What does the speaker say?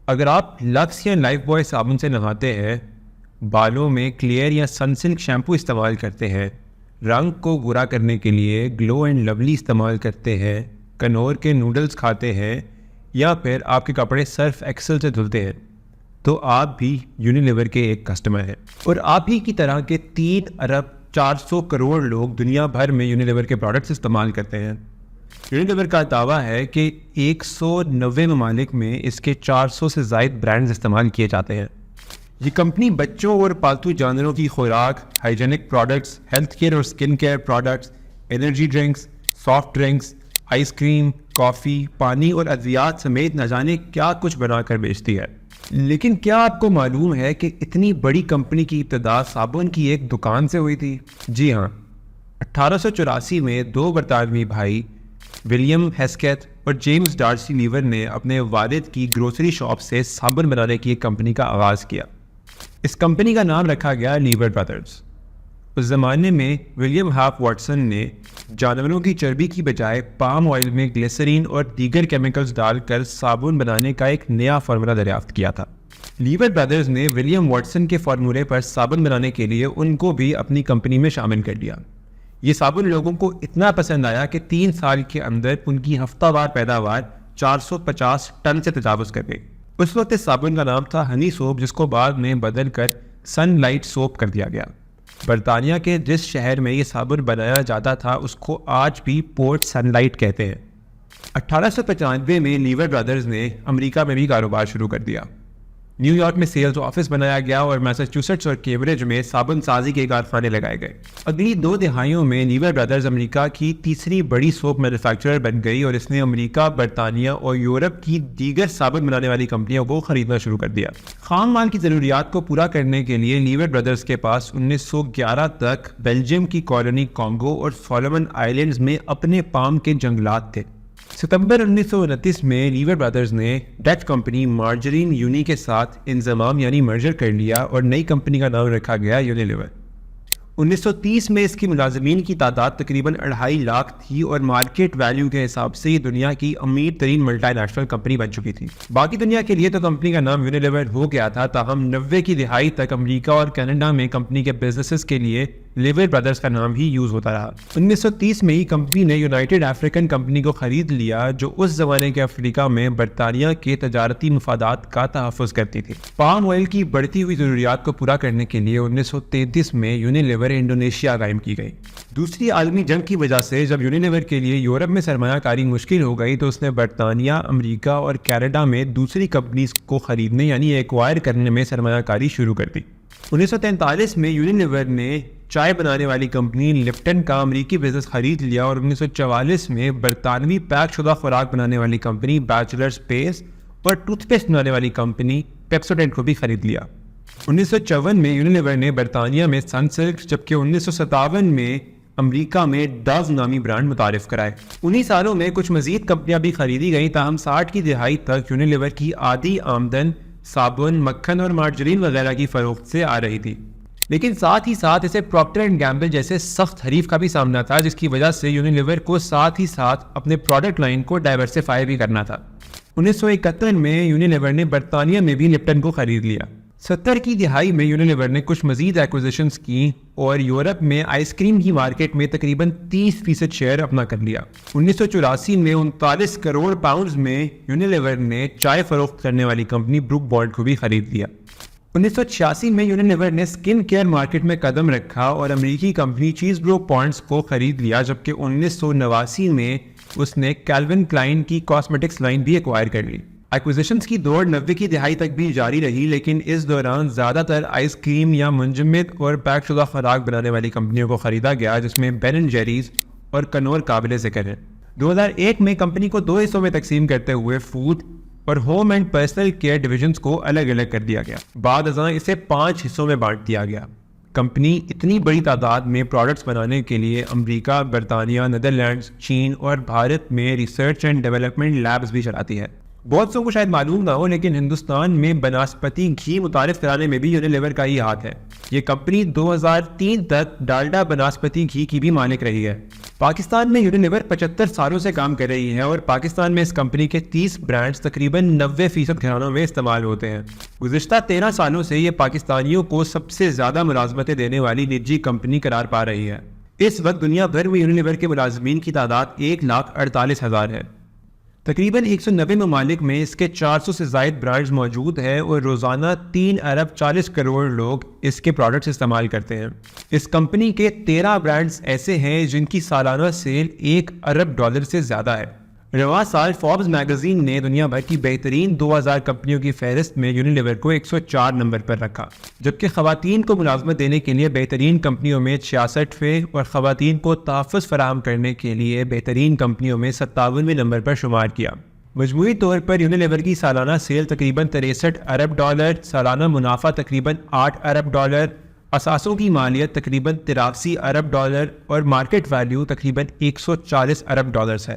اگر آپ لکس یا لائف بوائے صابن سے نہاتے ہیں، بالوں میں کلیئر یا سنسلک شیمپو استعمال کرتے ہیں، رنگ کو گورا کرنے کے لیے گلو اینڈ لولی استعمال کرتے ہیں، کنور کے نوڈلز کھاتے ہیں، یا پھر آپ کے کپڑے سرف ایکسل سے دھلتے ہیں، تو آپ بھی یونیلیور کے ایک کسٹمر ہیں۔ اور آپ ہی کی طرح کے 3 ارب 400 کروڑ لوگ دنیا بھر میں یونیلیور کے پروڈکٹس استعمال کرتے ہیں۔ یونیلیور کا دعویٰ ہے کہ 190 ممالک میں اس کے 400 سے زائد برانڈز استعمال کیے جاتے ہیں۔ یہ کمپنی بچوں اور پالتو جانوروں کی خوراک، ہائیجینک پروڈکٹس، ہیلتھ کیئر اور skin care products, energy drinks, soft drinks, ice cream, coffee, پانی اور ادویات سمیت نہ جانے کیا کچھ بنا کر بیچتی ہے۔ لیکن کیا آپ کو معلوم ہے کہ اتنی بڑی کمپنی کی ابتدا صابن کی ایک دکان سے ہوئی تھی؟ جی ہاں، 1884 میں 2 برطانوی بھائی ولیم ہیسکیتھ اور جیمز ڈارسی لیور نے اپنے والد کی گروسری شاپ سے صابن بنانے کی ایک کمپنی کا آغاز کیا۔ اس کمپنی کا نام رکھا گیا لیور برادرز۔ اس زمانے میں ولیم ہاف واٹسن نے جانوروں کی چربی کی بجائے پام آئل میں گلیسرین اور دیگر کیمیکلز ڈال کر صابن بنانے کا ایک نیا فارمولہ دریافت کیا تھا۔ لیور برادرز نے ولیم واٹسن کے فارمولے پر صابن بنانے کے لیے ان کو بھی اپنی کمپنی میں شامل کر لیا۔ یہ صابن لوگوں کو اتنا پسند آیا کہ 3 سال کے اندر ان کی ہفتہ وار پیداوار 450 ٹن سے تجاوز کر گئی۔ اس وقت اس صابن کا نام تھا ہنی سوپ، جس کو بعد میں بدل کر سن لائٹ سوپ کر دیا گیا۔ برطانیہ کے جس شہر میں یہ صابن بنایا جاتا تھا اس کو آج بھی پورٹ سن لائٹ کہتے ہیں۔ 1895 میں لیور برادرز نے امریکہ میں بھی کاروبار شروع کر دیا۔ نیو یارک میں سیلز آفس بنایا گیا اور میساچوسیٹس اور کیمبرج میں صابن سازی کے کارخانے لگائے گئے۔ اگلی 2 دہائیوں میں لیور برادرز امریکہ کی تیسری بڑی سوپ مینوفیکچرر بن گئی اور اس نے امریکہ، برطانیہ اور یورپ کی دیگر صابن بنانے والی کمپنیوں کو خریدنا شروع کر دیا۔ خام مال کی ضروریات کو پورا کرنے کے لیے لیور برادرز کے پاس 1911 تک بیلجیم کی کالونی کانگو اور سولومن آئیلینڈز میں اپنے پام کے جنگلات تھے۔ ستمبر 1929 میں لیور برادرز نے ڈچ کمپنی مارجرین یونی کے ساتھ انضمام یعنی مرجر کر لیا اور نئی کمپنی کا نام رکھا گیا یونیلیور۔ 1930 میں اس کی ملازمین کی تعداد تقریباً 2.5 لاکھ تھی اور مارکیٹ ویلیو کے حساب سے یہ دنیا کی امیر ترین ملٹی نیشنل کمپنی بن چکی تھی۔ باقی دنیا کے لیے تو کمپنی کا نام یونیلیور ہو گیا تھا، تاہم 90 کی دہائی تک امریکہ اور کینیڈا میں کمپنی کے بزنسز کے لیے لیور برادرز کا نام ہی یوز ہوتا رہا۔ 1930 میں ہی کمپنی نے یونائٹڈ افریقن کمپنی کو خرید لیا، جو اس زمانے کے افریقہ میں برطانیہ کے تجارتی مفادات کا تحفظ کرتی تھی۔ پام آئل کی بڑھتی ہوئی ضروریات کو پورا کرنے کے لیے 1933 میں یونیلیور انڈونیشیا قائم کی گئی۔ دوسری عالمی جنگ کی وجہ سے جب یونیلیور کے لیے یورپ میں سرمایہ کاری مشکل ہو گئی تو اس نے برطانیہ، امریکہ اور کینیڈا میں دوسری کمپنیز کو خریدنے یعنی ایکوائر کرنے میں سرمایہ کاری شروع کر دی۔ 1943 میں یونیلیور نے چائے بنانے والی کمپنی لپٹن کا امریکی بزنس خرید لیا اور 1944 میں برطانوی پیک شدہ خوراک بنانے والی کمپنی بیچلرز پیس اور ٹوتھ پیسٹ بنانے والی کمپنی پیپسوڈینٹ کو بھی خرید لیا۔ 1954 میں یونیلیور نے برطانیہ میں سنسلک، جبکہ 1957 میں امریکہ میں ڈو نامی برانڈ متعارف کرائے۔ انہی سالوں میں کچھ مزید کمپنیاں بھی خریدی گئیں، تاہم 60 کی دہائی تک یونیلیور کی آدھی آمدن صابن، مکھن اور مارجرین وغیرہ کی فروخت سے آ رہی تھی۔ لیکن ساتھ ہی ساتھ اسے پروکٹر اینڈ گیمبل جیسے سخت حریف کا بھی سامنا تھا، جس کی وجہ سے یونیلیور کو ساتھ ہی ساتھ اپنے پروڈکٹ لائن کو ڈائیورسیفائی بھی کرنا تھا۔ 1971 میں یونیلیور نے برطانیہ میں بھی لپٹن کو خرید لیا۔ 70 کی دہائی میں یونیلیور نے کچھ مزید ایکوزیشنز کی اور یورپ میں آئس کریم کی مارکیٹ میں تقریباً 30% شیئر اپنا کر لیا۔ 1984 میں 39 کروڑ پاؤنڈز میں یونیلیور نے چائے فروخت کرنے والی کمپنی بروک بانڈ کو بھی خرید لیا۔ 1986 میں یونیلیور نے سکن کیئر مارکیٹ میں قدم رکھا اور امریکی کمپنی چیز برو پوائنٹس کو خرید لیا، جبکہ 1989 میں اس نے کیلوین کلائن کی کاسمیٹکس لائن بھی ایکوائر کر لی۔ ایکوزیشنز کی دوڑ 90 کی دہائی تک بھی جاری رہی، لیکن اس دوران زیادہ تر آئس کریم یا منجمد اور پیک شدہ خوراک بنانے والی کمپنیوں کو خریدا گیا، جس میں بین اینڈ جیریز اور کنور قابل ذکر ہیں۔ 2001 میں کمپنی کو 2 حصوں میں تقسیم کرتے ہوئے فوڈ اور home and personal care divisions کو الگ الگ کر دیا گیا۔ بعد ازاں اسے 5 حصوں میں بانٹ دیا گیا۔ کمپنی اتنی بڑی تعداد میں پروڈکٹس بنانے کے لیے امریکہ، برطانیہ، نیدرلینڈز، چین اور بھارت میں ریسرچ اینڈ ڈیولپمنٹ لیبز بھی چلاتی ہے۔ بہت سو کو شاید معلوم نہ ہو لیکن ہندوستان میں بناسپتی گھی متعارف کرانے میں بھی یونیلیور کا ہی ہاتھ ہے. یہ کمپنی 2003 تک ڈالڈا بناسپتی گھی کی بھی مالک رہی ہے. پاکستان میں یونیلیور 75 سالوں سے کام کر رہی ہے اور پاکستان میں اس کمپنی کے 30 برانڈز تقریباً 90% گھرانوں میں استعمال ہوتے ہیں. گزشتہ 13 سالوں سے یہ پاکستانیوں کو سب سے زیادہ ملازمتیں دینے والی نجی کمپنی قرار پا رہی ہے. اس وقت دنیا بھر میں یونیلیور کے ملازمین کی تعداد 1,48,000 ہے. تقریباً 190 ممالک میں اس کے 400 سے زائد برانڈز موجود ہیں اور روزانہ 3 ارب 40 کروڑ لوگ اس کے پروڈکٹس استعمال کرتے ہیں. اس کمپنی کے 13 برانڈز ایسے ہیں جن کی سالانہ سیل $1 ارب سے زیادہ ہے. رواں سال فوربس میگزین نے دنیا بھر کی بہترین 2000 کمپنیوں کی فہرست میں یونیلیور کو 104 نمبر پر رکھا، جبکہ خواتین کو ملازمت دینے کے لیے بہترین کمپنیوں میں 66ویں اور خواتین کو تحفظ فراہم کرنے کے لیے بہترین کمپنیوں میں 57ویں نمبر پر شمار کیا. مجموعی طور پر یونیلیور کی سالانہ سیل تقریباً $63 ارب، سالانہ منافع تقریباً $8 ارب، اثاثوں کی مالیت تقریباً $83 ارب اور مارکیٹ ویلیو تقریباً $140 ارب ہے.